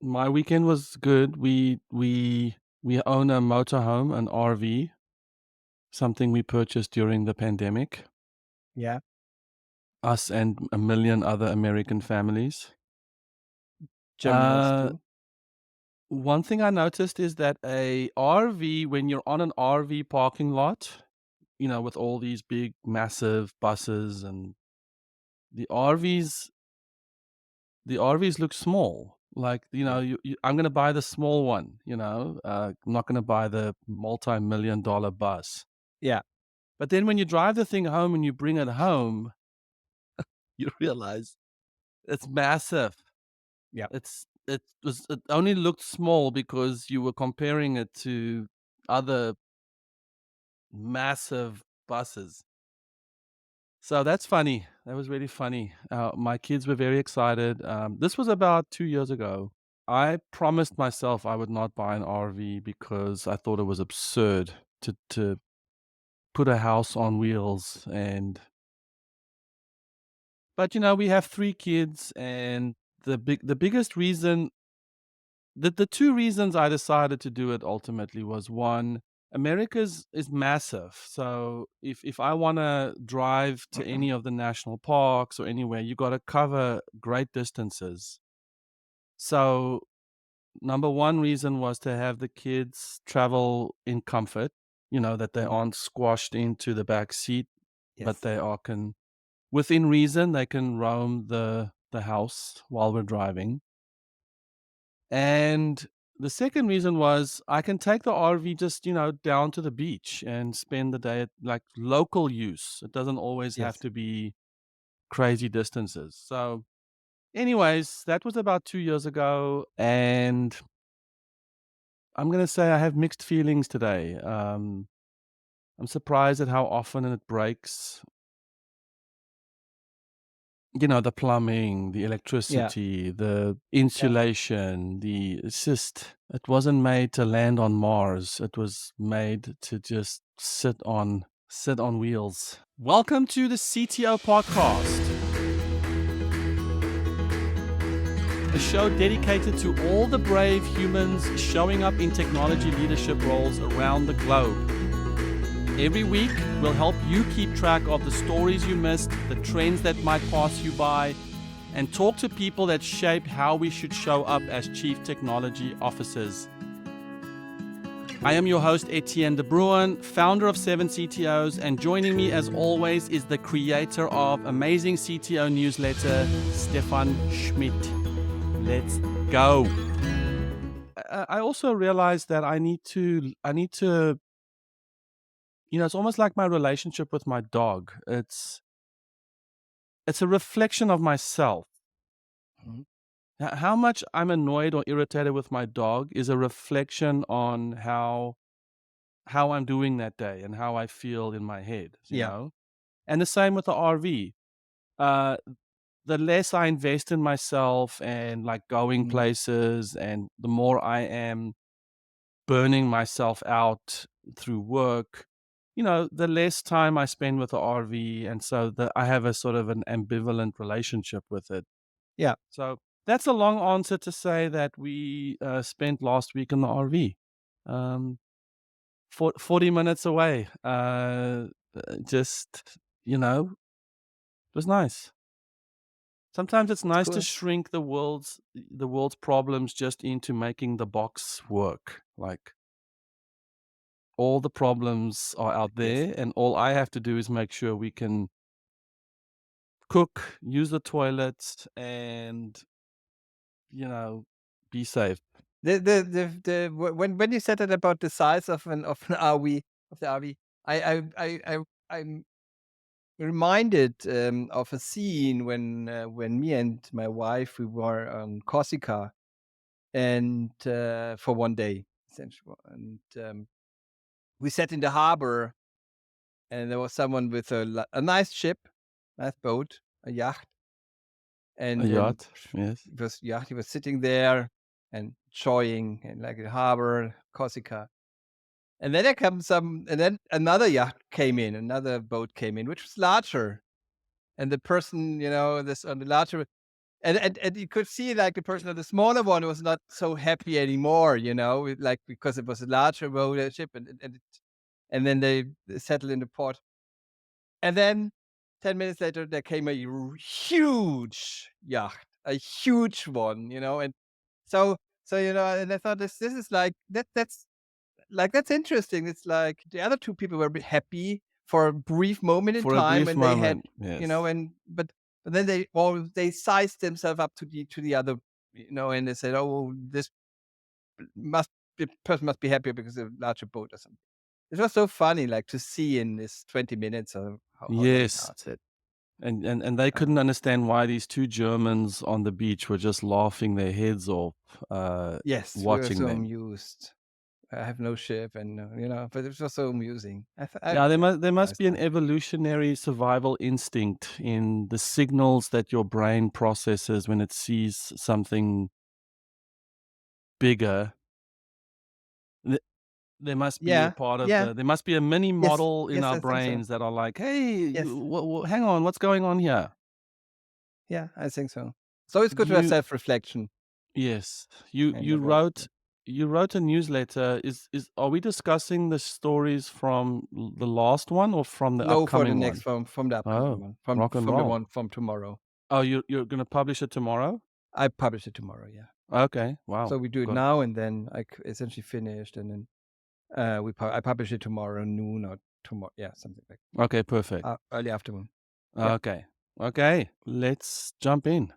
My weekend was good. We own a motorhome, an RV, something we purchased during the pandemic, Yeah, us and a million other American families. Germinals Uh, too. One thing I noticed is that a RV, when you're on an RV parking lot, with all these big, massive buses and the RVs, the RVs look small. Like, Yeah, I'm gonna buy the small one, I'm not gonna buy the multi-million dollar bus. yeah, But then when you drive the thing home and you bring it home, you realize it's massive. yeah, It only looked small because you were comparing it to other massive buses. So that's funny. That was really funny. My kids were very excited. This was about 2 years ago. I promised myself I would not buy an RV because I thought it was absurd to put a house on wheels. But we have 3 kids, and the biggest reason, the two reasons I decided to do it ultimately was, one, America's is massive. So if I want to drive to any of the national parks or anywhere, you got to cover great distances. So number one reason was to have the kids travel in comfort, that they mhm, aren't squashed into the back seat, but yes, they are can within reason they can roam the house while we're driving. And the second reason was I can take the RV just, down to the beach and spend the day at like local use. It doesn't always have yes. to be crazy distances. So, anyways, that was about 2 years ago. And I'm going to say I have mixed feelings today. I'm surprised at how often it breaks. The plumbing, the Yeah, electricity, the yeah. insulation, it's just, it wasn't made to land on Mars. It was made to just sit on wheels. Welcome to the CTO Podcast, a show dedicated to all the brave humans showing up in technology leadership roles around the globe. Every week, we'll help you keep track of the stories you missed, the trends that might pass you by, and talk to people that shape how we should show up as Chief Technology Officers. I am your host, Etienne de Bruin, founder of 7 CTOs, and joining me as always is the creator of amazing CTO newsletter, Stephan Schmidt. Let's go. I also realized that I need to, it's almost like my relationship with my dog. It's a reflection of myself. Mhm. How much I'm annoyed or irritated with my dog is a reflection on how I'm doing that day and how I feel in my head, Yeah, And the same with the RV. Uh, the less I invest in myself and like going mhm, places, and the more I am burning myself out through work, the less time I spend with the RV, and so I have a sort of an ambivalent relationship with it. yeah. So that's a long answer to say that we spent last week in the RV, um, 40 minutes away. Just, it was nice. Sometimes it's It's nice to cool. shrink the world's problems just into making the box work. Like, all the problems are out Yes. there, and all I have to do is make sure we can cook, use the toilets, and be safe. When you said that about the size of an RV of the RV, I'm reminded of a scene when me and my wife we were on Corsica and for one day essentially, and we sat in the harbor and there was someone with a nice ship, nice boat, a yacht, A and yacht, yes. he was sitting there and enjoying and like the harbor, Corsica. And then there comes and then another yacht came in, another boat came in, which was larger. And the person, this on the larger. And you could see like the person, the smaller one, was not so happy anymore, like because it was a larger roller ship, and then they settled in the port, and then 10 minutes later there came a huge yacht, a huge one, and so and I thought this is like that's interesting. It's like the other two people were a bit happy for a brief moment in For a time brief when they had, moment, yes. and but then they sized themselves up to the other, and they said, oh, this must the person must be happy because of a larger boat or something. It was so funny, like to see in this 20 minutes or how long it Yes. lasted. And they Uh, couldn't understand why these two Germans on the beach were just laughing their heads off, yes, we were watching so them. amused. I have no ship, and but it was so amusing. Yeah, there I must be an thought, evolutionary survival instinct in the signals that your brain processes when it sees something bigger. Th There must be a yeah, part of yeah, there must be a mini yes, model in yes, our I think so. brains that are like, "Hey, Yes, hang on, what's going on here?" yeah, I think so. So it's good to have You self-reflection Yes. and avoid. You wrote a newsletter. Is Are we discussing the stories from the last one or from the No, for the upcoming next one? from the upcoming Oh, one, rock and from the roll. one from tomorrow. Oh, you're gonna publish it tomorrow? I publish it tomorrow, yeah. Okay. Wow. So we do it Good. now, and then essentially finished, and then I publish it tomorrow noon or tomorrow, yeah, something like Okay, perfect. early afternoon. Yeah, Okay. Okay, let's jump in.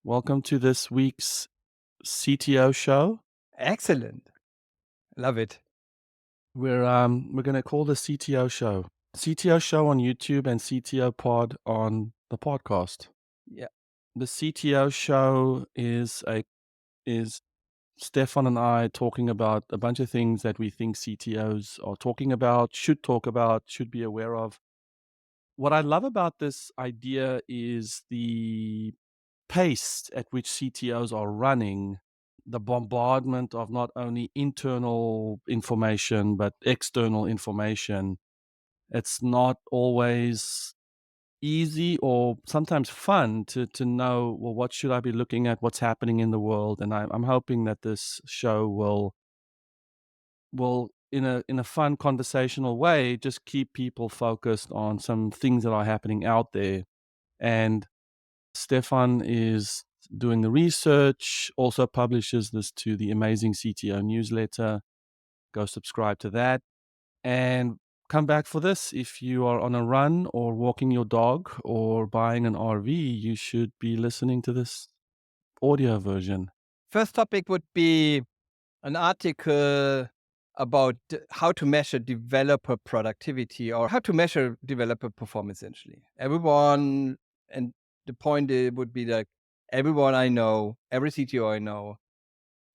Welcome to this week's CTO show. excellent, love it. We're gonna call the CTO show. CTO show on YouTube and CTO pod on the podcast. Yeah, The CTO show is Stefan and I talking about a bunch of things that we think CTOs are talking about, should talk about, should be aware of. What I love about this idea is the pace at which CTOs are running, the bombardment of not only internal information but external information. It's not always easy or sometimes fun to know, well, what should I be looking at, what's happening in the world. And I'm hoping that this show will in a fun conversational way just keep people focused on some things that are happening out there. And Stefan is doing the research, also publishes this to the amazing CTO newsletter. Go subscribe to that. And come back for this. If you are on a run or walking your dog or buying an RV, you should be listening to this audio version. first topic would be an article about how to measure developer productivity or how to measure developer performance. Essentially, everyone, and the point would be like everyone I know, every CTO I know,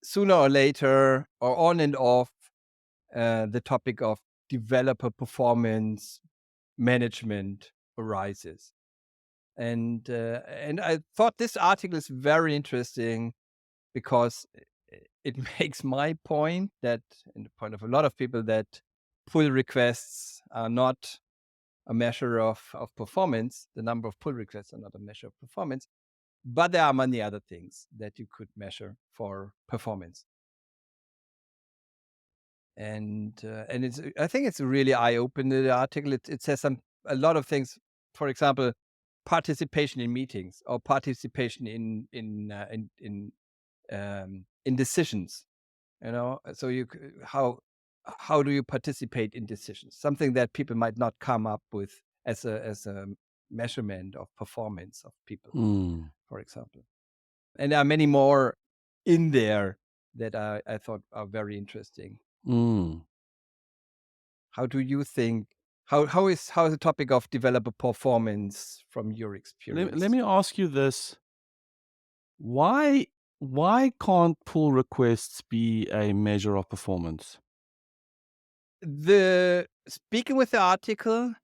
sooner or later, or on and off, the topic of developer performance management arises. And I thought this article is very interesting because it makes my point that, and the point of a lot of people, that pull requests are not a measure of performance. The number of pull requests are not a measure of performance, but there are many other things that you could measure for performance. And it's, I think it's really eye-opening, the article. It says a lot of things. For example, participation in meetings or participation in decisions. So how do you participate in decisions? Something that people might not come up with as a measurement of performance of people, Mm, for example. And there are many more in there that I thought are very interesting. mm. How do you think? How is the topic of developer performance from your Let experience? me ask you this. Why why can't pull requests be a measure of performance? The Speaking with the article,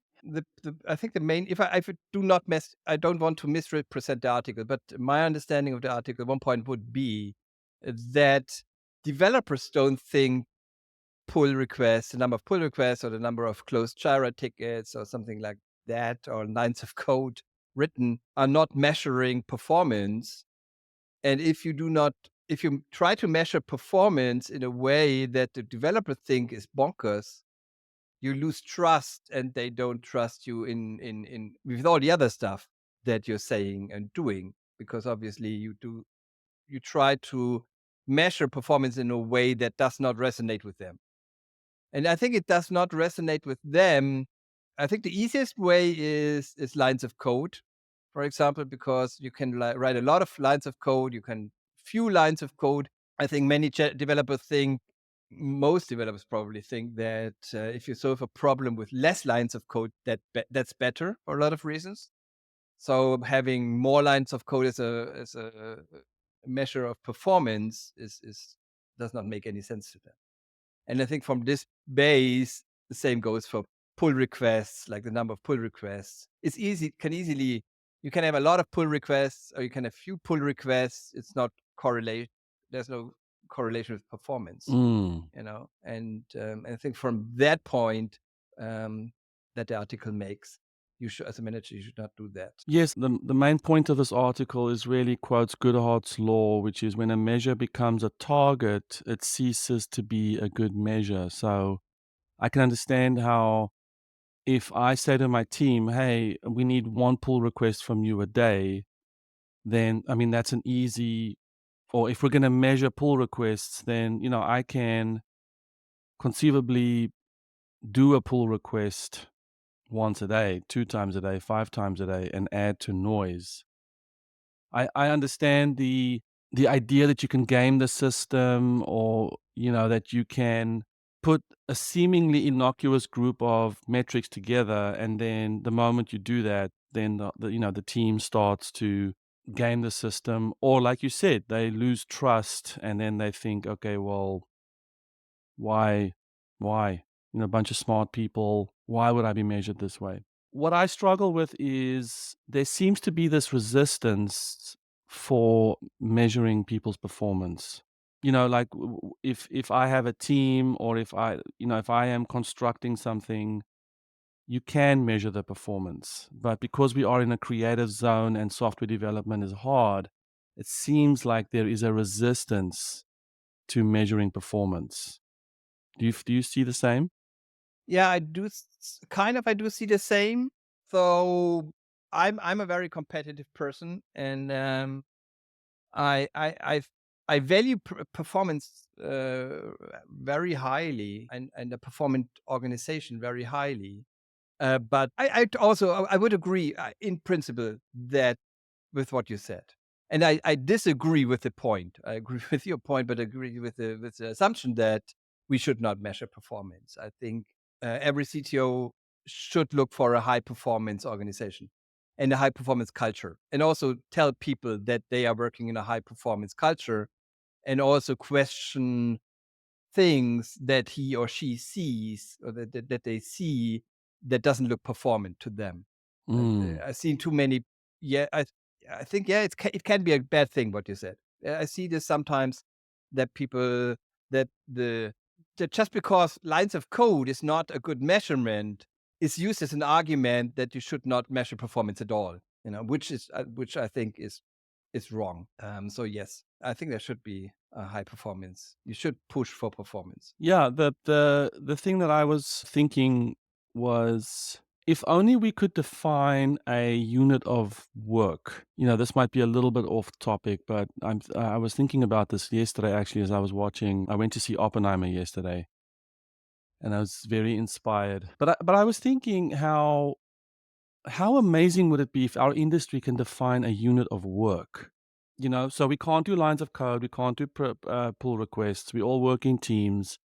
I think the main, if I do not mess, I don't want to misrepresent the article, but my understanding of the article, one point would be that developers don't think pull requests, the number of pull requests or the number of closed Jira tickets or something like that, or lines of code. written are not measuring performance. And if you try to measure performance in a way that the developer think is bonkers, you lose trust and they don't trust you in with all the other stuff that you're saying and doing, because obviously you try to measure performance in a way that does not resonate with them. And I think it does not resonate with them. I think the easiest way is lines of code, for example, because you can write a lot of lines of code. You can few lines of code. I think developers think, most developers probably think that if you solve a problem with less lines of code, that's better for a lot of reasons. So having more lines of code as a measure of performance is does not make any sense to them. And I think from this base, the same goes for pull requests, like the number of pull requests. It's easy, can easily, you can have a lot of pull requests or you can have few pull requests. It's not correlate. There's no correlation with performance, Mm. And I think from that point that the article makes, you should, as a manager, you should not do that. Yes, the main point of this article is really quotes Goodhart's law, which is when a measure becomes a target, it ceases to be a good measure. So I can understand how if I say to my team, hey, we need one pull request from you a day, then I mean that's an easy, or if we're going to measure pull requests, then I can conceivably do a pull request once a day, 2 times a day, 5 times a day, and add to noise. I understand the idea that you can game the system, or that you can put a seemingly innocuous group of metrics together, and then the moment you do that, then the team starts to game the system, or like you said, they lose trust, and then they think, okay, well, why why a bunch of smart people, why would I be measured this way? What I struggle with is there seems to be this resistance for measuring people's performance. Like if I have a team, or if I am constructing something, you can measure the performance. But because we are in a creative zone and software development is hard, it seems like there is a resistance to measuring performance. Do you see the same? Yeah, I do kind of. I do see the same. So I'm a very competitive person, and I I value performance very highly, and a performant organization very highly. But I would agree in principle that with what you said. And I disagree with the point. I agree with your point, but I agree with the assumption that we should not measure performance. I think every CTO should look for a high performance organization and a high performance culture, and also tell people that they are working in a high performance culture, and also question things that he or she sees, or that they see, that doesn't look performant to them. Mm. I've seen too many. Yeah, I think, yeah, it can be a bad thing what you said. I see this sometimes, that people, that the that just because lines of code is not a good measurement, is used as an argument that you should not measure performance at all. Which I think is wrong. So yes, I think there should be a high performance. You should push for performance. Yeah, the thing that I was thinking was, if only we could define a unit of work. This might be a little bit off topic, but I was thinking about this yesterday actually as I went to see Oppenheimer yesterday, and I was very inspired. But I was thinking how amazing would it be if our industry can define a unit of work? So we can't do lines of code, we can't do pull requests. We all work in teams.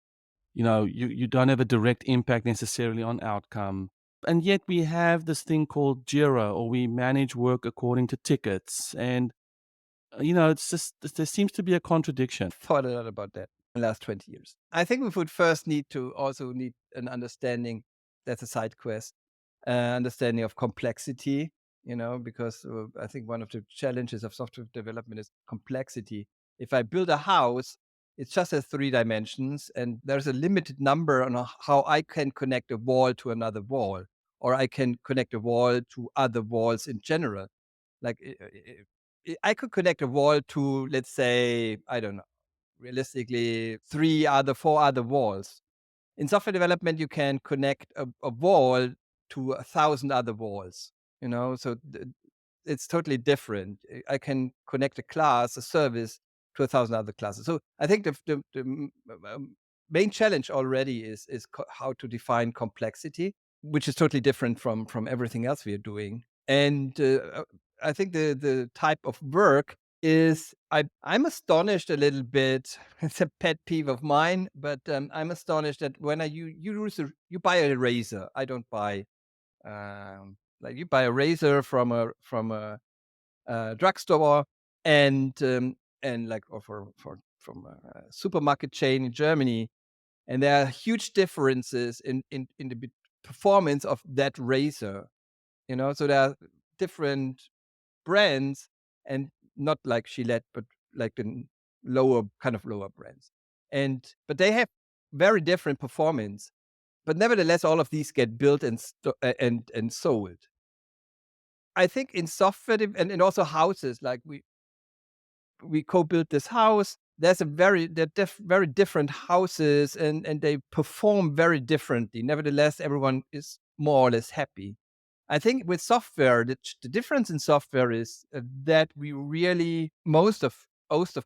You don't have a direct impact necessarily on outcome. And yet we have this thing called Jira, or we manage work according to tickets. And, it's just, there seems to be a contradiction. Thought a lot about that in the last 20 years. I think we would first need an understanding, that's a side quest, understanding of complexity, because I think one of the challenges of software development is complexity. If I build a house, it just has 3 dimensions, and there's a limited number on how I can connect a wall to another wall, or I can connect a wall to other walls in general. Like I could connect a wall to, let's say, I don't know, realistically, 4 other walls. In software development, you can connect a wall to 1,000 other walls, so it's totally different. I can connect a class, a service, to 1,000 other classes. So I think the main challenge already is how to define complexity, which is totally different from everything else we are doing. And I think the type of work is I'm astonished a little bit. It's a pet peeve of mine, but I'm astonished that when you buy a razor. I don't buy like you buy a razor from a drugstore, and like or from a supermarket chain in Germany, and there are huge differences in the performance of that razor. So there are different brands, and not like Gillette, but like the lower brands. But they have very different performance. But nevertheless, all of these get built and sold. I think in software and also houses, like we co-built this house. They're very different houses, and they perform very differently. Nevertheless, everyone is more or less happy. I think with software, the difference in software is that we really most of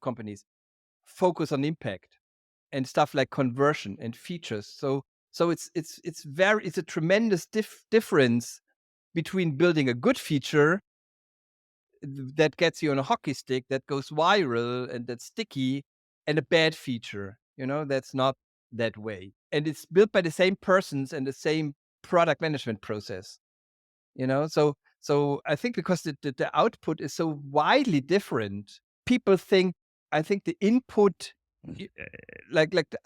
companies focus on impact and stuff like conversion and features. So it's a tremendous difference between building a good feature that gets you on a hockey stick, that goes viral and that's sticky, and a bad feature, that's not that way. And it's built by the same persons and the same product management process. So I think because the output is so widely different, people think, I think the input,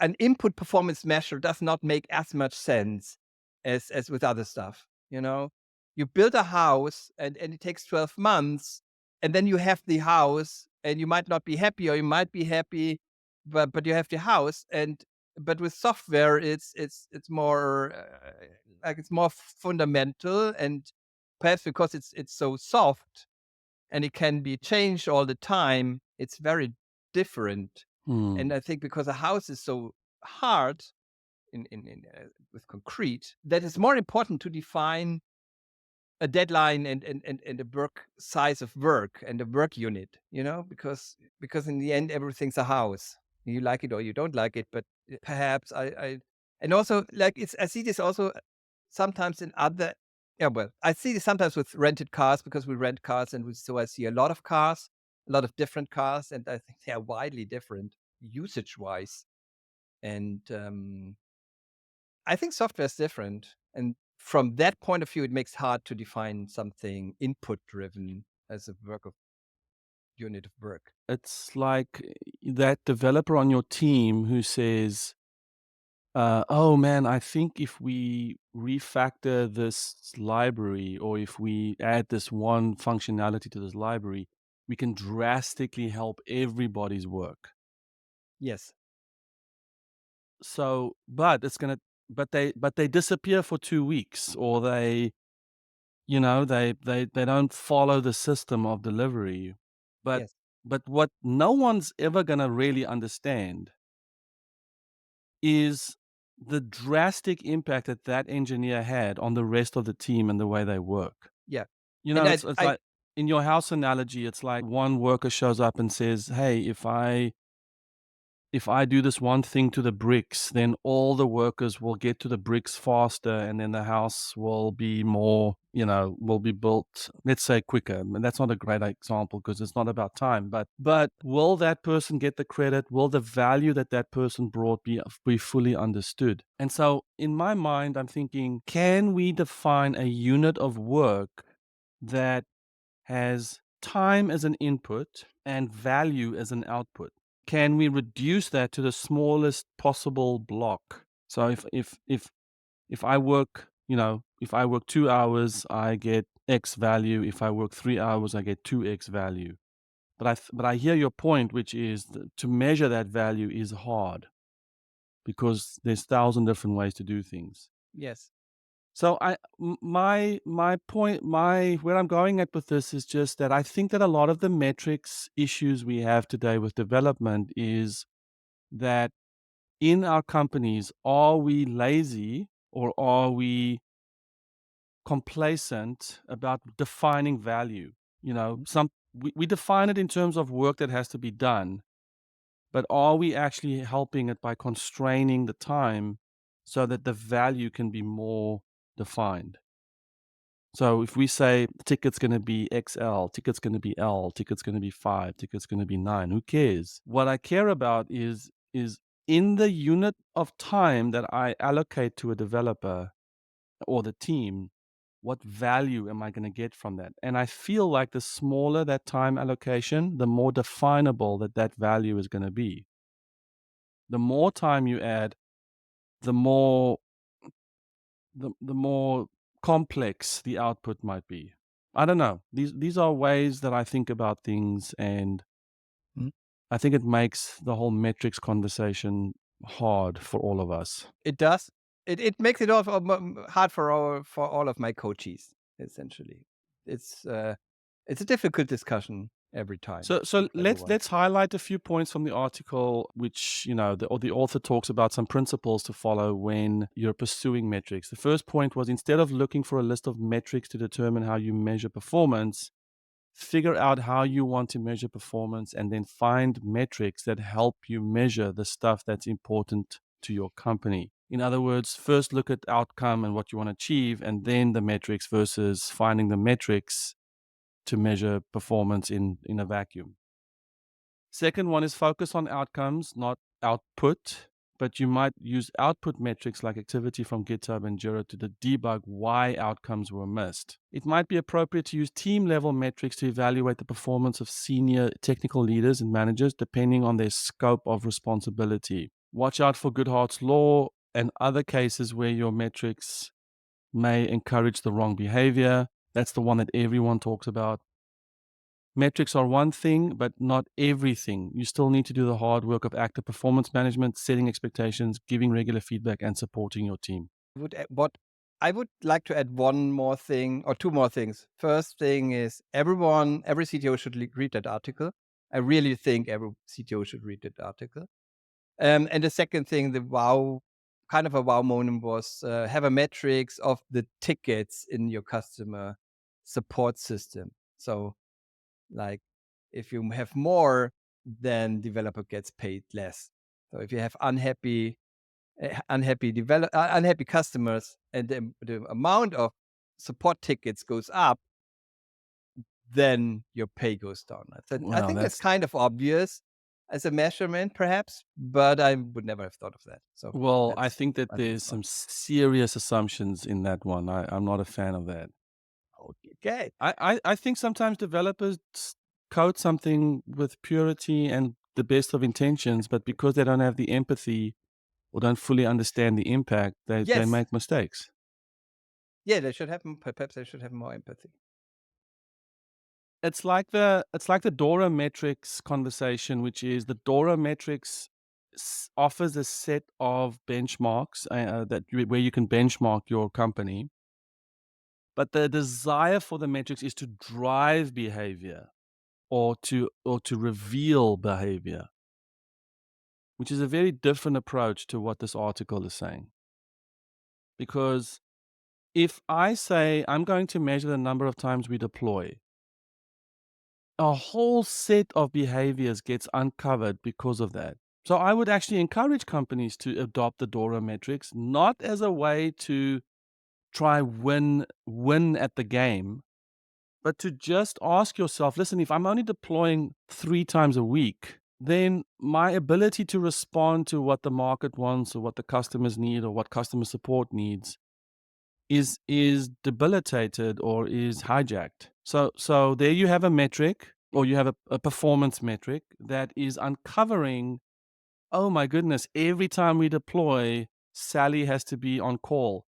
an input performance measure does not make as much sense as with other stuff. You build a house, and it takes 12 months, and then you have the house, and you might not be happy, or you might be happy, but you have the house. But with software, it's more it's more fundamental, and perhaps because it's so soft and it can be changed all the time, it's very different. Hmm. And I think because a house is so hard with concrete, that it's more important to define a deadline and a work size of work and a work unit, because in the end everything's a house. You like it or you don't like it, but perhaps I and also, like, it's I see this also sometimes in other. Yeah, well, I see this sometimes with rented cars, because we rent cars, and so I see a lot of cars, a lot of different cars, and I think they are widely different usage wise. And I think software is different, and from that point of view, it makes hard to define something input driven as a unit of work. It's like that developer on your team who says, oh man, I think if we refactor this library, or if we add this one functionality to this library, we can drastically help everybody's work. Yes, So, but they disappear for 2 weeks, or they don't follow the system of delivery. But yes, but what no one's ever gonna really understand is the drastic impact that that engineer had on the rest of the team and the way they work. yeah, You and know, it's like in your house analogy, it's like one worker shows up and says, "Hey, if I do this one thing to the bricks, then all the workers will get to the bricks faster, and then the house will be more, will be built, let's say, quicker." And that's not a great example because it's not about time. But will that person get the credit? Will the value that that person brought be fully understood? And so, in my mind, I'm thinking, can we define a unit of work that has time as an input and value as an output? Can we reduce that to the smallest possible block? So if I work, if I work 2 hours, I get X value. If I work 3 hours, I get 2X value. But I hear your point, which is to measure that value is hard because there's 1,000 different ways to do things. yes. So my point, where I'm going at with this is just that I think that a lot of the metrics issues we have today with development is that in our companies, are we lazy or are we complacent about defining value? We define it in terms of work that has to be done, but are we actually helping it by constraining the time so that the value can be more defined? So if we say ticket's going to be XL, ticket's going to be L, ticket's going to be 5, ticket's going to be 9, who cares? What I care about is in the unit of time that I allocate to a developer or the team, what value am I going to get from that? And I feel like the smaller that time allocation, the more definable that value is going to be. The more time you add, the more the more complex the output might be. I don't know. These are ways that I think about things, and Mm. I think it makes the whole metrics conversation hard for all of us. It does. It makes it all hard for all of my coaches. Essentially, it's uh, it's a difficult discussion every time So with everyone. let's highlight a few points from the article, which the author talks about some principles to follow when you're pursuing metrics. The first point was, instead of looking for a list of metrics to determine how you measure performance, figure out how you want to measure performance and then find metrics that help you measure the stuff that's important to your company. In other words, first look at outcome and what you want to achieve, and then the metrics versus finding the metrics to measure performance in a vacuum. Second one is focus on outcomes, not output, but you might use output metrics like activity from GitHub and Jira to debug why outcomes were missed. It might be appropriate to use team level metrics to evaluate the performance of senior technical leaders and managers depending on their scope of responsibility. Watch out for Goodhart's law and other cases where your metrics may encourage the wrong behavior. That's the one that everyone talks about. Metrics are one thing, but not everything. You still need to do the hard work of active performance management, setting expectations, giving regular feedback, and supporting your team. What I would like to add one more thing or two more things. First thing is every CTO should read that article. I really think every CTO should read that article. And the second thing, kind of a wow moment was have a metrics of the tickets in your customer support system. So, like, if you have more, then developer gets paid less. So if you have unhappy customers and the amount of support tickets goes up, then your pay goes down. I Wow, think that's that's kind of obvious as a measurement, perhaps, but I would never have thought of that. So well, I that's think that my there's last one. some serious assumptions in that one. I'm not a fan of that. Okay. I think sometimes developers code something with purity and the best of intentions, but because they don't have the empathy or don't fully understand the impact, they Yes. make mistakes. Yeah, they should have perhaps they should have more empathy. It's like the Dora metrics conversation, which is the Dora metrics offers a set of benchmarks where you can benchmark your company, but the desire for the metrics is to drive behavior or to reveal behavior, which is a very different approach to what this article is saying. Because if I say I'm going to measure the number of times we deploy, a whole set of behaviors gets uncovered because of that. So I would actually encourage companies to adopt the Dora metrics, not as a way to try win at the game, but to just ask yourself, listen, if I'm only deploying 3 times a week, then my ability to respond to what the market wants or what the customers need or what customer support needs is debilitated or is hijacked. So there you have a metric, or you have a performance metric that is uncovering, oh my goodness, every time we deploy, Sally has to be on call.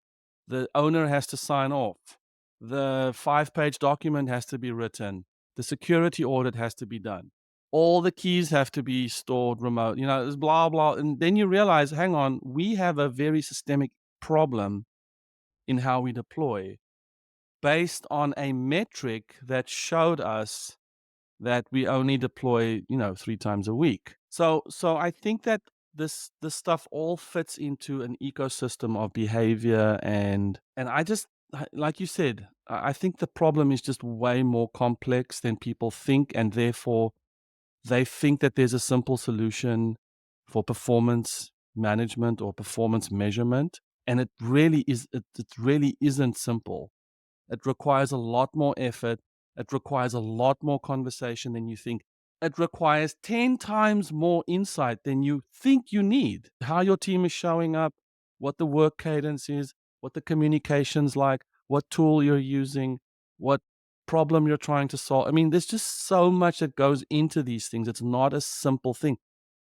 The owner has to sign off. The 5-page document has to be written. The security audit has to be done. All the keys have to be stored remote. It's blah, blah. And then you realize, hang on, we have a very systemic problem in how we deploy based on a metric that showed us that we only deploy, 3 times a week. So I think that this stuff all fits into an ecosystem of behavior, and I just, like you said, I think the problem is just way more complex than people think, and therefore they think that there's a simple solution for performance management or performance measurement, and it really isn't simple. It requires a lot more effort. It requires a lot more conversation than you think. It requires 10 times more insight than you think you need. How your team is showing up, what the work cadence is, what the communication's like, what tool you're using, what problem you're trying to solve. I mean, there's just so much that goes into these things. It's not a simple thing.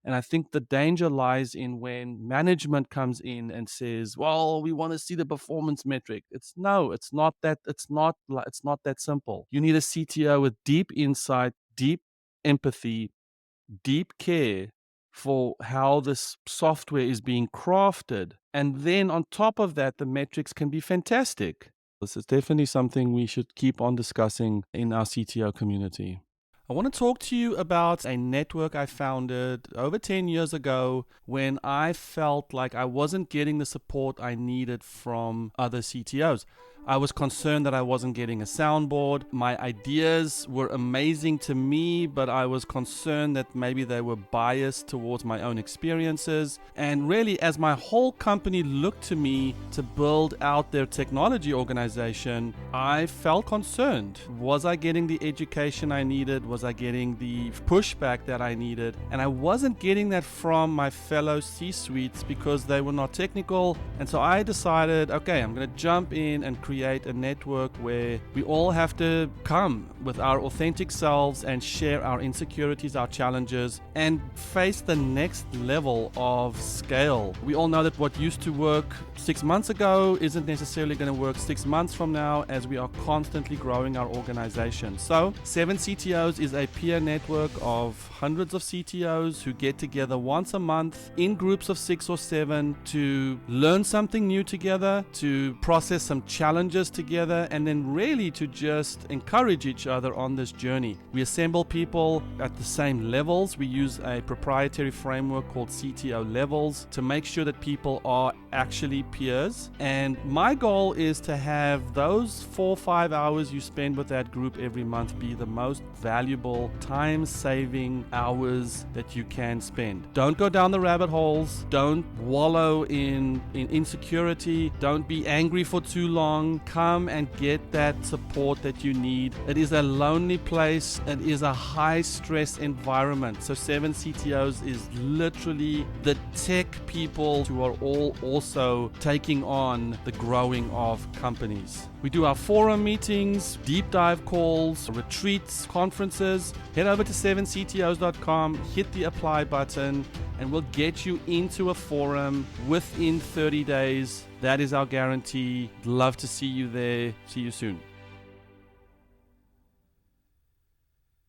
And I think the danger lies in when management comes in and says, "Well, we want to see the performance metric." It's not that. It's not that simple. You need a CTO with deep insight, deep empathy, deep care for how this software is being crafted. And then on top of that, the metrics can be fantastic. This is definitely something we should keep on discussing in our CTO community. I want to talk to you about a network I founded over 10 years ago when I felt like I wasn't getting the support I needed from other CTOs. I was concerned that I wasn't getting a soundboard. My ideas were amazing to me, but I was concerned that maybe they were biased towards my own experiences. And really, as my whole company looked to me to build out their technology organization, I felt concerned. Was I getting the education I needed? Was I getting the pushback that I needed? And I wasn't getting that from my fellow C-suites because they were not technical. And so I decided, okay, I'm going to jump in and create a network where we all have to come with our authentic selves and share our insecurities, our challenges, and face the next level of scale. We all know that what used to work 6 months ago isn't necessarily going to work 6 months from now, as we are constantly growing our organization. So 7CTOs is a peer network of hundreds of CTOs who get together once a month in groups of 6 or 7 to learn something new together, to process some challenges together, and then really to just encourage each other on this journey. We assemble people at the same levels. We use a proprietary framework called CTO levels to make sure that people are actually peers. And my goal is to have those 4 or 5 hours you spend with that group every month be the most valuable time-saving hours that you can spend. Don't go down the rabbit holes. Don't wallow in insecurity. Don't be angry for too long. Come and get that support that you need. It is a lonely place. It is a high-stress environment. So 7CTOs is literally the tech people who are all also taking on the growing of companies. We do our forum meetings, deep dive calls, retreats, conferences. Head over to 7ctos.com, hit the apply button, and we'll get you into a forum within 30 days. That is our guarantee. Love to see you there. See you soon.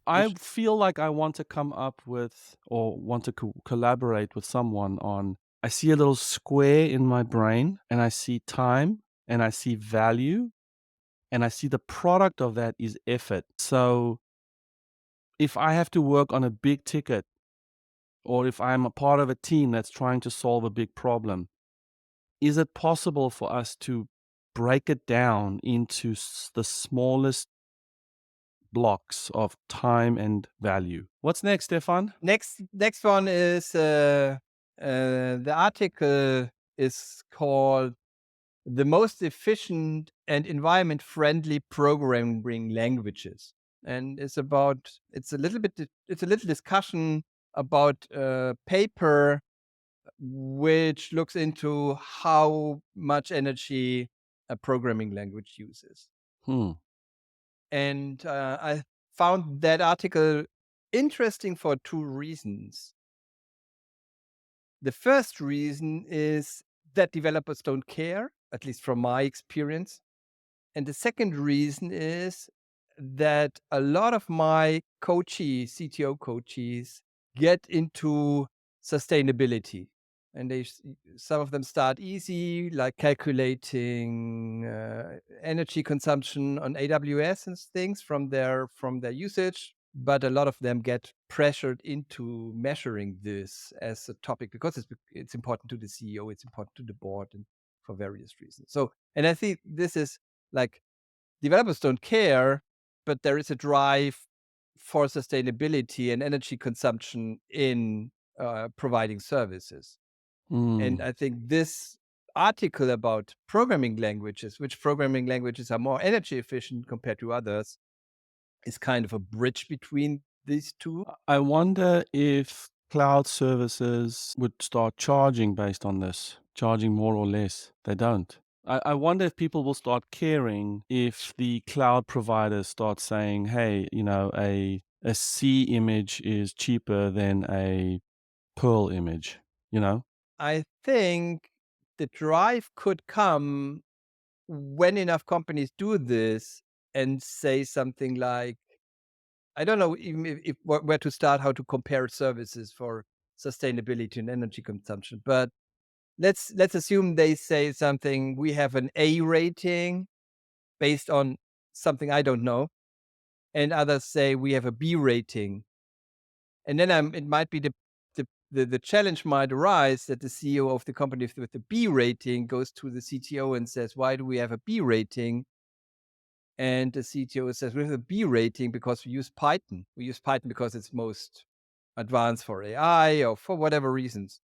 I feel like I want to come up with or want to collaborate with someone on, I see a little square in my brain and I see time and I see value and I see the product of that is effort. So if I have to work on a big ticket or if I'm a part of a team that's trying to solve a big problem, is it possible for us to break it down into the smallest blocks of time and value? What's next, Stephan? Next one is the article is called "The Most Efficient and Environment-Friendly Programming Languages," and it's a little discussion about a paper which looks into how much energy a programming language uses. And I found that article interesting for 2 reasons. The first reason is that developers don't care, at least from my experience. And the second reason is that a lot of my CTO coaches get into sustainability. and some of them start easy, like calculating energy consumption on AWS and things from their usage. But a lot of them get pressured into measuring this as a topic because it's important to the CEO, it's important to the board, and for various reasons. So, and I think this is like developers don't care, but there is a drive for sustainability and energy consumption in providing services. And Mm. I think this article about programming languages, which programming languages are more energy efficient compared to others, is kind of a bridge between these two. I wonder if cloud services would start charging based on this, charging more or less. They don't. I wonder if people will start caring if the cloud providers start saying, hey, a C image is cheaper than a Pearl image, you know? I think the drive could come when enough companies do this and say something like, I don't know even if where to start, how to compare services for sustainability and energy consumption. But let's assume they say something. We have an A rating based on something I don't know, and others say we have a B rating. And then it might be the challenge might arise that the CEO of the company with the B rating goes to the CTO and says, "Why do we have a B rating?" And the CTO says, "We have a B rating because we use Python. We use Python because it's most advanced for AI or for whatever reasons,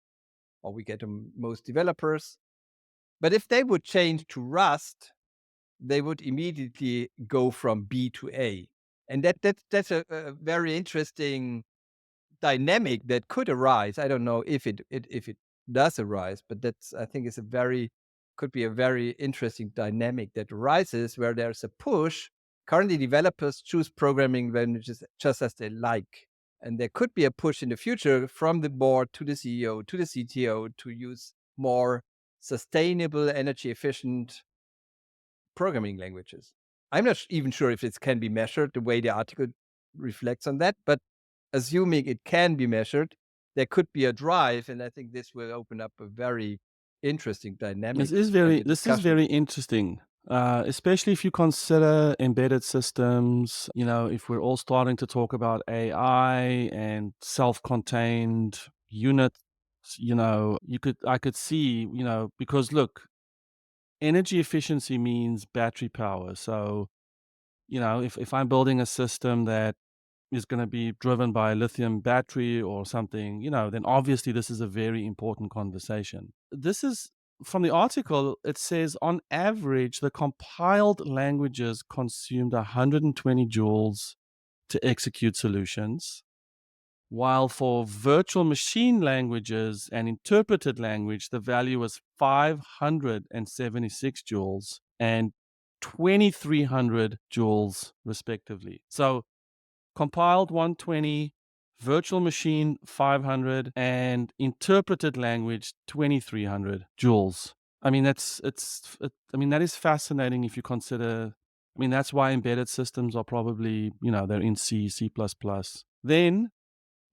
or we get the most developers." But if they would change to Rust, they would immediately go from B to A. And that's a very interesting dynamic that could arise. I don't know if it does arise, but that's, I think, is a very could be a very interesting dynamic that arises where there's a push. Currently, developers choose programming languages just as they like, and there could be a push in the future from the board to the CEO to the CTO to use more sustainable, energy efficient programming languages. I'm not even sure if it can be measured the way the article reflects on that, but assuming it can be measured, there could be a drive, and I think this will open up a very interesting dynamic and a This is discussion. very interesting, especially if you consider embedded systems. If we're all starting to talk about AI and self-contained units, I could see, because look, energy efficiency means battery power. So, if I'm building a system that is going to be driven by a lithium battery or something, then obviously this is a very important conversation. This is from the article, it says on average, the compiled languages consumed 120 joules to execute solutions, while for virtual machine languages and interpreted language, the value was 576 joules and 2300 joules, respectively. So compiled 120, virtual machine 500, and interpreted language 2300 joules. I mean, that is fascinating if you consider. I mean, that's why embedded systems are probably, they're in C, C++. Then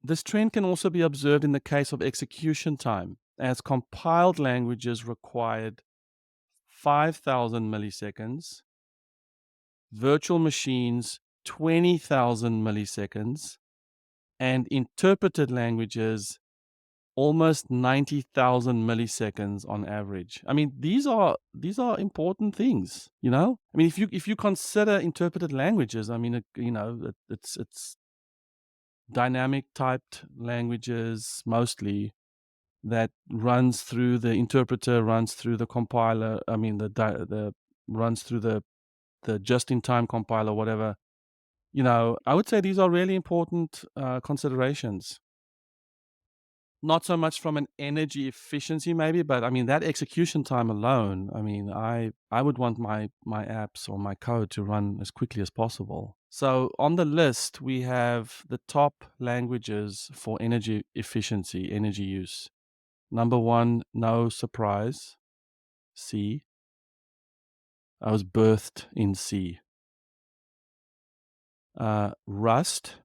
this trend can also be observed in the case of execution time, as compiled languages required 5,000 milliseconds, virtual machines 20,000 milliseconds, and interpreted languages almost 90,000 milliseconds on average. I mean, these are important things, I mean, if you consider interpreted languages, I mean, it's dynamic typed languages mostly that runs through the interpreter, runs through the compiler. I mean, the runs through the just-in-time compiler, whatever. I would say these are really important considerations. Not so much from an energy efficiency, maybe, but I mean that execution time alone. I mean, I would want my apps or my code to run as quickly as possible. So on the list we have the top languages for energy efficiency, energy use. Number 1, no surprise, C. I was birthed in C. Rust,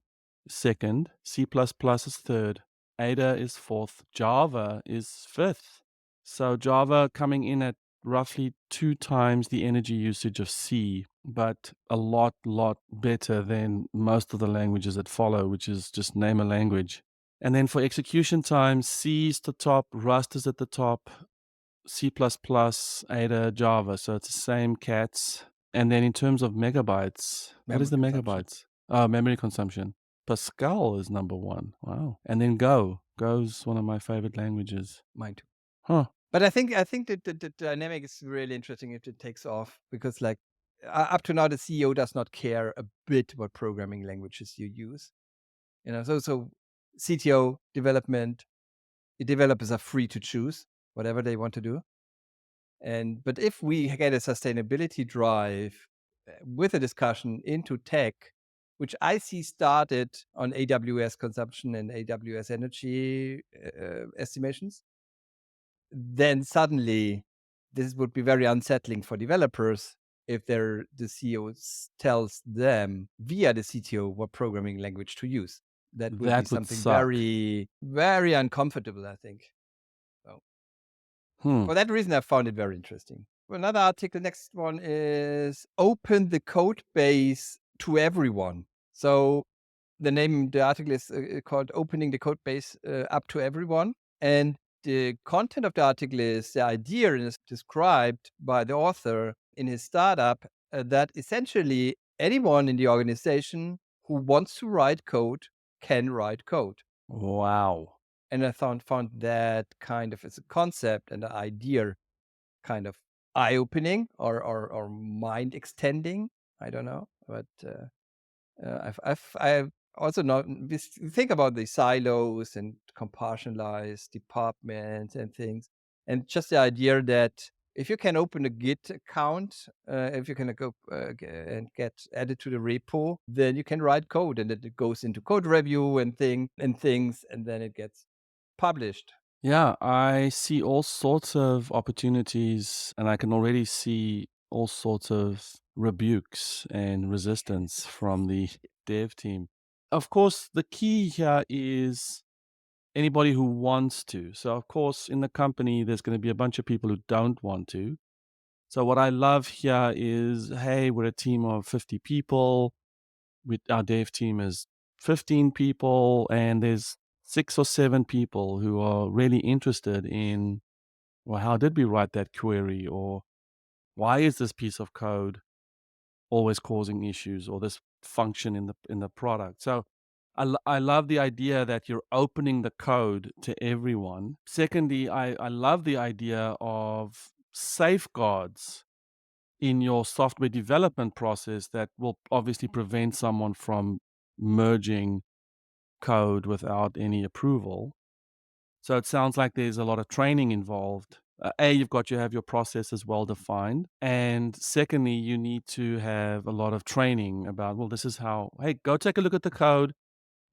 second. C++ is third. Ada is fourth. Java is fifth. So Java coming in at roughly 2 times the energy usage of C, but a lot better than most of the languages that follow, which is just name a language. And then for execution time, C is the top, Rust is at the top, C++, Ada, Java. So it's the same cats. And then in terms of megabytes, what is Memory the consumption. megabytes? Memory consumption. Pascal is number one. Wow. And then Go. Go's one of my favorite languages. Mine too. Huh. But I think that the dynamic is really interesting if it takes off, because like up to now the CEO does not care a bit what programming languages you use. So CTO development, the developers are free to choose whatever they want to do. But if we get a sustainability drive with a discussion into tech, which I see started on AWS consumption and AWS energy estimations, then suddenly this would be very unsettling for developers if the CEO tells them via the CTO what programming language to use. That would be That would something suck. very, very uncomfortable, I think. So Hmm. for that reason, I found it very interesting. Another article, next one is Open the Code Base to Everyone. So the article is called Opening the Code Base Up to Everyone. And the content of the article is the idea is described by the author in his startup that essentially anyone in the organization who wants to write code can write code. Wow. And I found that kind of as a concept and an idea kind of eye-opening or mind extending. I don't know, but I've also not think about the silos and compartmentalized departments and things, and just the idea that if you can open a Git account, if you can go and get added to the repo, then you can write code, and it goes into code review and things, and then it gets published. Yeah, I see all sorts of opportunities, and I can already see all sorts of rebukes and resistance from the dev team. Of course, the key here is anybody who wants to. So, of course, in the company, there's going to be a bunch of people who don't want to. So, what I love here is hey, we're a team of 50 people. Our dev team is 15 people, and there's 6 or 7 people who are really interested in, well, how did we write that query? Or why is this piece of code always causing issues, or this function in the product? So I love the idea that you're opening the code to everyone. Secondly, I love the idea of safeguards in your software development process that will obviously prevent someone from merging code without any approval. So it sounds like there's a lot of training involved. You've got to have your processes well defined. And secondly, you need to have a lot of training about, well, this is how, hey, go take a look at the code.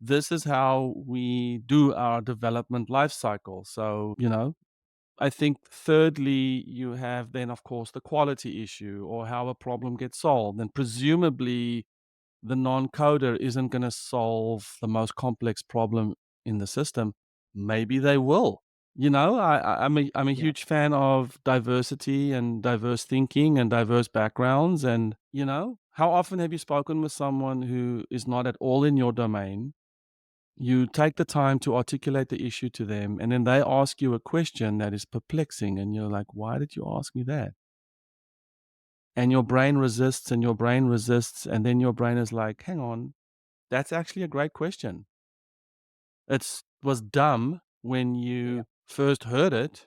This is how we do our development life cycle. So, I think thirdly, you have then, of course, the quality issue or how a problem gets solved. And presumably, the non-coder isn't going to solve the most complex problem in the system. Maybe they will. I'm a Yeah. huge fan of diversity and diverse thinking and diverse backgrounds. And how often have you spoken with someone who is not at all in your domain? You take the time to articulate the issue to them, and then they ask you a question that is perplexing, and you're like, why did you ask me that? And your brain resists and your brain resists, and then your brain is like, hang on, that's actually a great question. It was dumb when Yeah. you first heard it,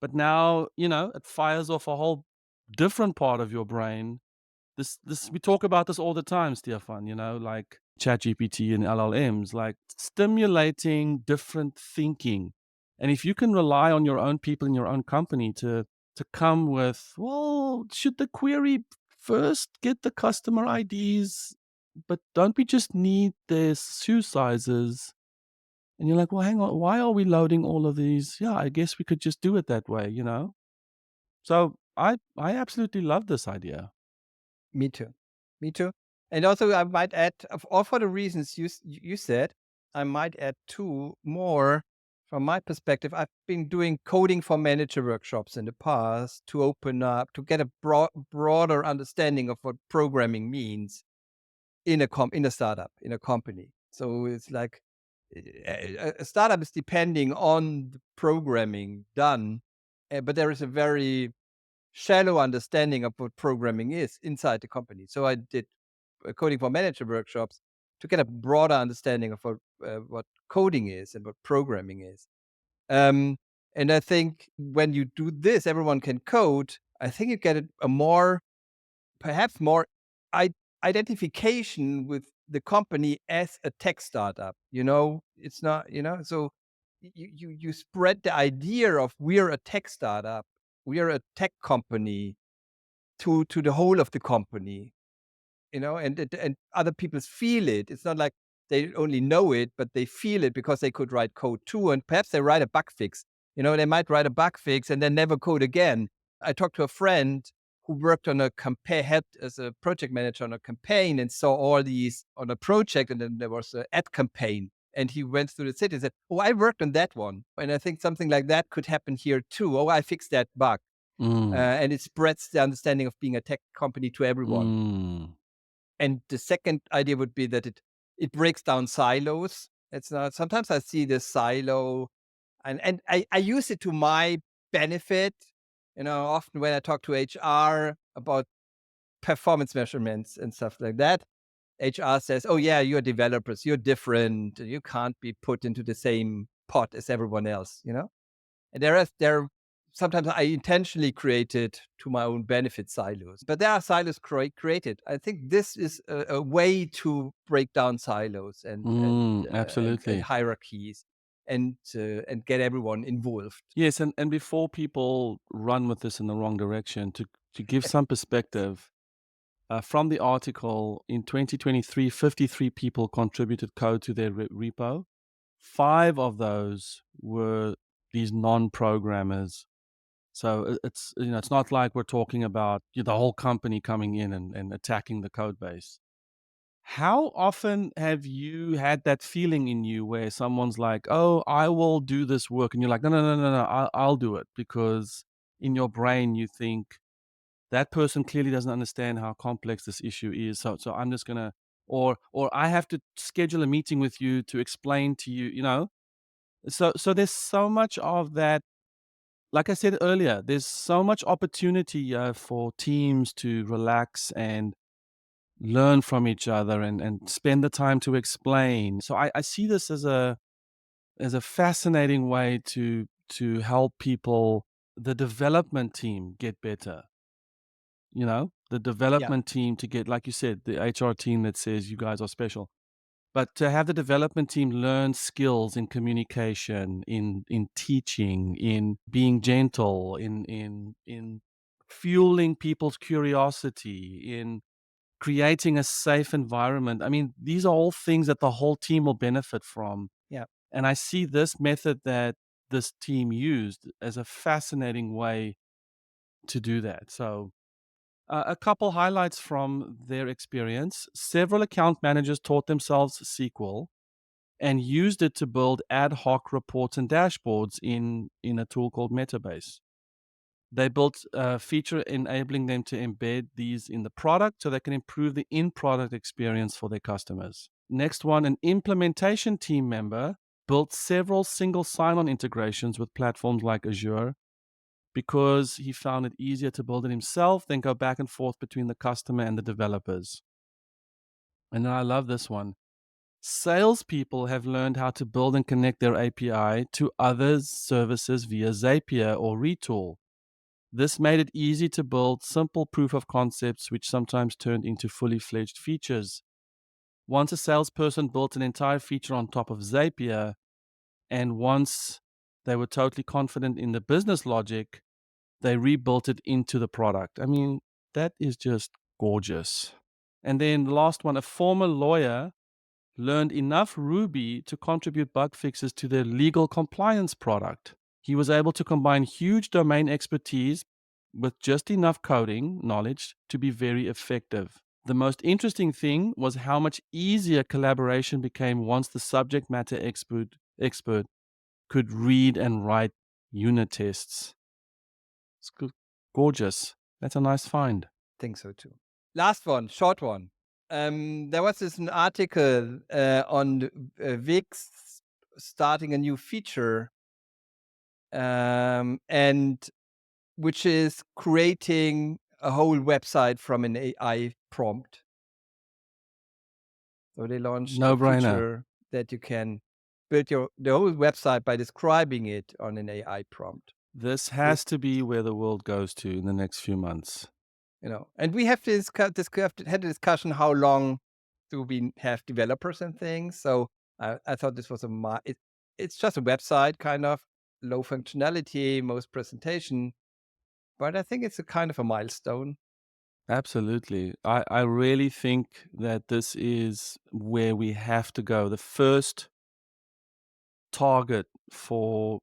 but now, it fires off a whole different part of your brain. This we talk about this all the time, Stefan, like ChatGPT and LLMs, like stimulating different thinking. And if you can rely on your own people in your own company to come with, well, should the query first get the customer IDs, but don't we just need their shoe sizes? And you're like, well, hang on, why are we loading all of these? Yeah, I guess we could just do it that way. So I absolutely love this idea. Me too. Me too. And also, I might add, of all for the reasons you said, I might add two more. From my perspective, I've been doing coding for manager workshops in the past to open up, to get a broader understanding of what programming means in a startup, in a company. So it's like a startup is depending on the programming done, but there is a very shallow understanding of what programming is inside the company. So I did coding for manager workshops to get a broader understanding of what coding is and what programming is. Um, and I think when you do this, everyone can code. I think you get a more, perhaps more I- identification with the company as a tech startup. It's not, so you spread the idea of we're a tech startup, we're a tech company to the whole of the company, and other people feel it. It's not like they only know it, but they feel it because they could write code too, and perhaps they write a bug fix. They might write a bug fix and then never code again. I talked to a friend who worked on a campaign, had as a project manager on a campaign, and saw all these on a project, and then there was an ad campaign. And he went through the city and said, "Oh, I worked on that one." And I think something like that could happen here too. "Oh, I fixed that bug." Mm, And it spreads the understanding of being a tech company to everyone. mm, And the second idea would be that it breaks down silos. It's not sometimes I see this silo, and I use it to my benefit. Often when I talk to HR about performance measurements and stuff like that, HR says, "Oh yeah, you're developers, you're different, you can't be put into the same pot as everyone else." And there sometimes I intentionally created to my own benefit silos, but there are silos created. I think this is a way to break down silos and absolutely. hierarchies and get everyone involved. Yes, and before people run with this in the wrong direction, to give some perspective, from the article in 2023, 53 people contributed code to their repo. 5 of those were these non-programmers. So it's not like we're talking about the whole company coming in and attacking the code base. How often have you had that feeling in you where someone's like, "Oh, I will do this work," and you're like, "No, no, no, no, no, I'll do it," because in your brain you think that person clearly doesn't understand how complex this issue is. So I'm just gonna, or I have to schedule a meeting with you to explain to you, So there's so much of that. Like I said earlier, there's so much opportunity for teams to relax and learn from each other and spend the time to explain. So I see this as a fascinating way to help people, the development team, get better. The Yeah, development team to get, like you said, the HR team that says you guys are special. But to have the development team learn skills in communication, in teaching, in being gentle, in fueling people's curiosity, in creating a safe environment. I mean, these are all things that the whole team will benefit from. yeah, And I see this method that this team used as a fascinating way to do that. So a couple highlights from their experience. Several account managers taught themselves SQL and used it to build ad hoc reports and dashboards in a tool called Metabase. They built a feature enabling them to embed these in the product so they can improve the in-product experience for their customers. Next one, an implementation team member built several single sign-on integrations with platforms like Azure because he found it easier to build it himself than go back and forth between the customer and the developers. And I love this one. Salespeople have learned how to build and connect their API to other services via Zapier or Retool. This made it easy to build simple proof of concepts, which sometimes turned into fully fledged features. Once a salesperson built an entire feature on top of Zapier, and once they were totally confident in the business logic, they rebuilt it into the product. I mean, that is just gorgeous. And then the last one, a former lawyer learned enough Ruby to contribute bug fixes to their legal compliance product. He was able to combine huge domain expertise with just enough coding knowledge to be very effective. The most interesting thing was how much easier collaboration became once the subject matter expert could read and write unit tests. It's gorgeous. That's a nice find. Think so too. Last one, short one. There was an article on Wix starting a new feature, and which is creating a whole website from an AI prompt. So they launched a No-brainer. feature that you can build the whole website by describing it on an AI prompt. This has to be where the world goes to in the next few months. And we have to had a discussion how long do we have developers and things. So I thought this was it's just a website, kind of low functionality, most presentation, but I think it's a kind of a milestone. Absolutely. I really think that this is where we have to go. The first target for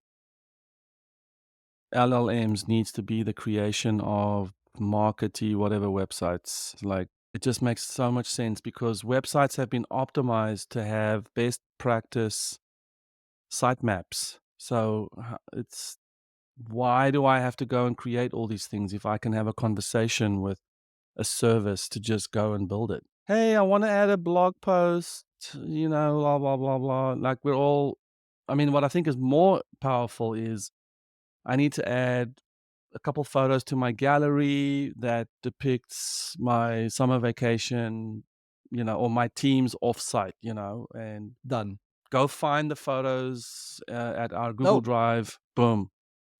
LLMs needs to be the creation of markety, whatever websites. Like, it just makes so much sense because websites have been optimized to have best practice sitemaps. So it's why do I have to go and create all these things if I can have a conversation with a service to just go and build it? Hey, I want to add a blog post, blah, blah, blah, blah. Like what I think is more powerful is I need to add a couple photos to my gallery that depicts my summer vacation, or my team's offsite, and Done. go find the photos at our Google No, Drive. Boom.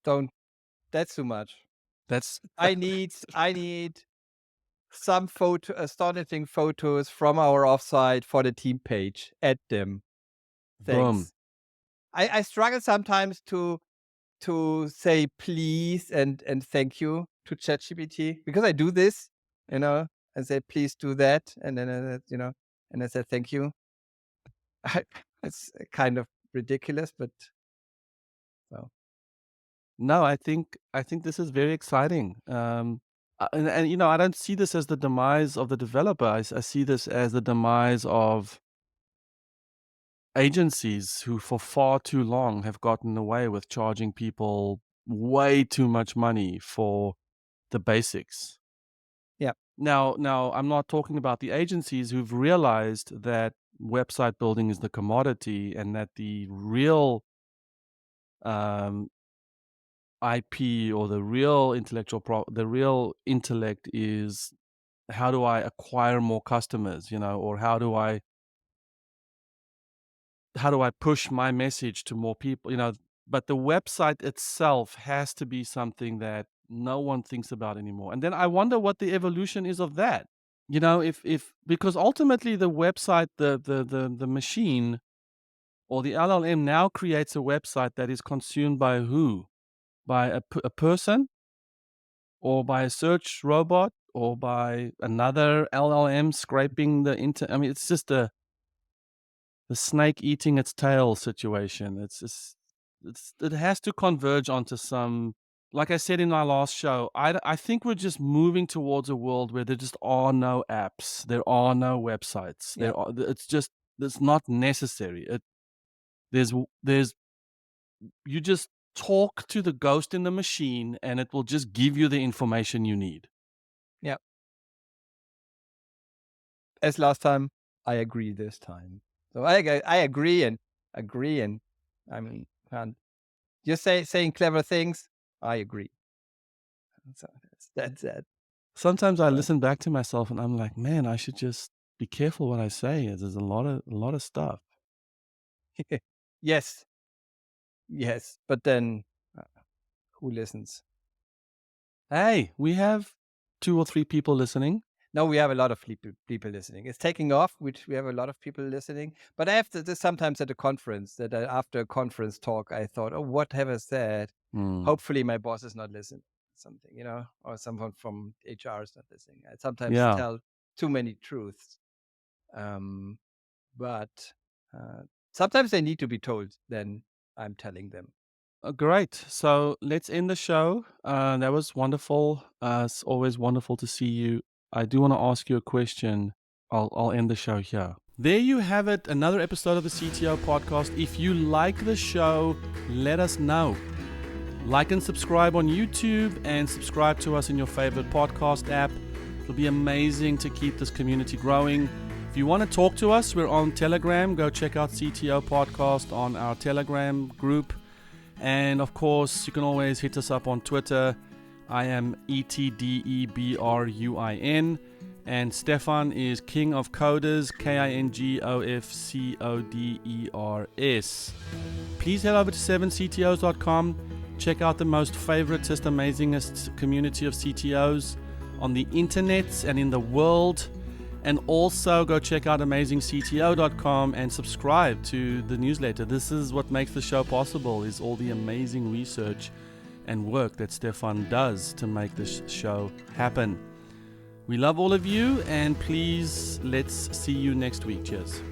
don't. That's too much. That's I need some astonishing photos from our offsite for the team page. Add them. boom. Thanks. I struggle sometimes to say please and thank you to ChatGPT because I do this, and say please do that, and then and I say thank you. It's kind of ridiculous, but so No, I think this is very exciting. And I don't see this as the demise of the developer. I see this as the demise of agencies who for far too long have gotten away with charging people way too much money for the basics. yeah, Now I'm not talking about the agencies who've realized that website building is the commodity and that the real um, IP or the real the real intellect is how do I acquire more customers, or how do I push my message to more people, but the website itself has to be something that no one thinks about anymore. And then I wonder what the evolution is of that. If because ultimately the website, the machine or the LLM now creates a website that is consumed by who? By a person or by a search robot or by another LLM scraping the internet. I mean, it's just the snake eating its tail situation. It has to converge onto some. Like I said in our last show, I think we're just moving towards a world where there just are no apps, there are no websites, yeah, it's not necessary. There's you just talk to the ghost in the machine, and it will just give you the information you need. yeah. As last time, I agree this time. So I agree and agree, and I mean, and you're saying clever things. I agree. So that's it. Sometimes I So, listen back to myself and I'm like, man, I should just be careful what I say. There's a lot of stuff. yes, yes, but then uh, who listens? Hey, we have 2 or 3 people listening. No, we have a lot of people listening. It's taking off, which we have a lot of people listening. But I have this sometimes at a conference that after a conference talk, I thought, oh, what have I said? Hmm. Hopefully my boss is not listening. Something, or someone from HR is not listening. I sometimes Yeah. tell too many truths. But sometimes they need to be told, then I'm telling them. Great. So let's end the show. That was wonderful. It's always wonderful to see you. I do want to ask you a question. I'll end the show here. There you have it, another episode of the CTO Podcast. If you like the show, let us know. Like and subscribe on YouTube and subscribe to us in your favorite podcast app. It'll be amazing to keep this community growing. If you want to talk to us, we're on Telegram. Go check out CTO Podcast on our Telegram group. And of course, you can always hit us up on Twitter. I am ETDEBRUIN. And Stephan is King of Coders, KINGOFCODERS. Please head over to 7ctos.com. Check out the most favoritist, amazingest community of CTOs on the internet and in the world. And also go check out amazingcto.com and subscribe to the newsletter. This is what makes the show possible, is all the amazing research and work that Stephan does to make this show happen. We love all of you, and please, let's see you next week. Cheers.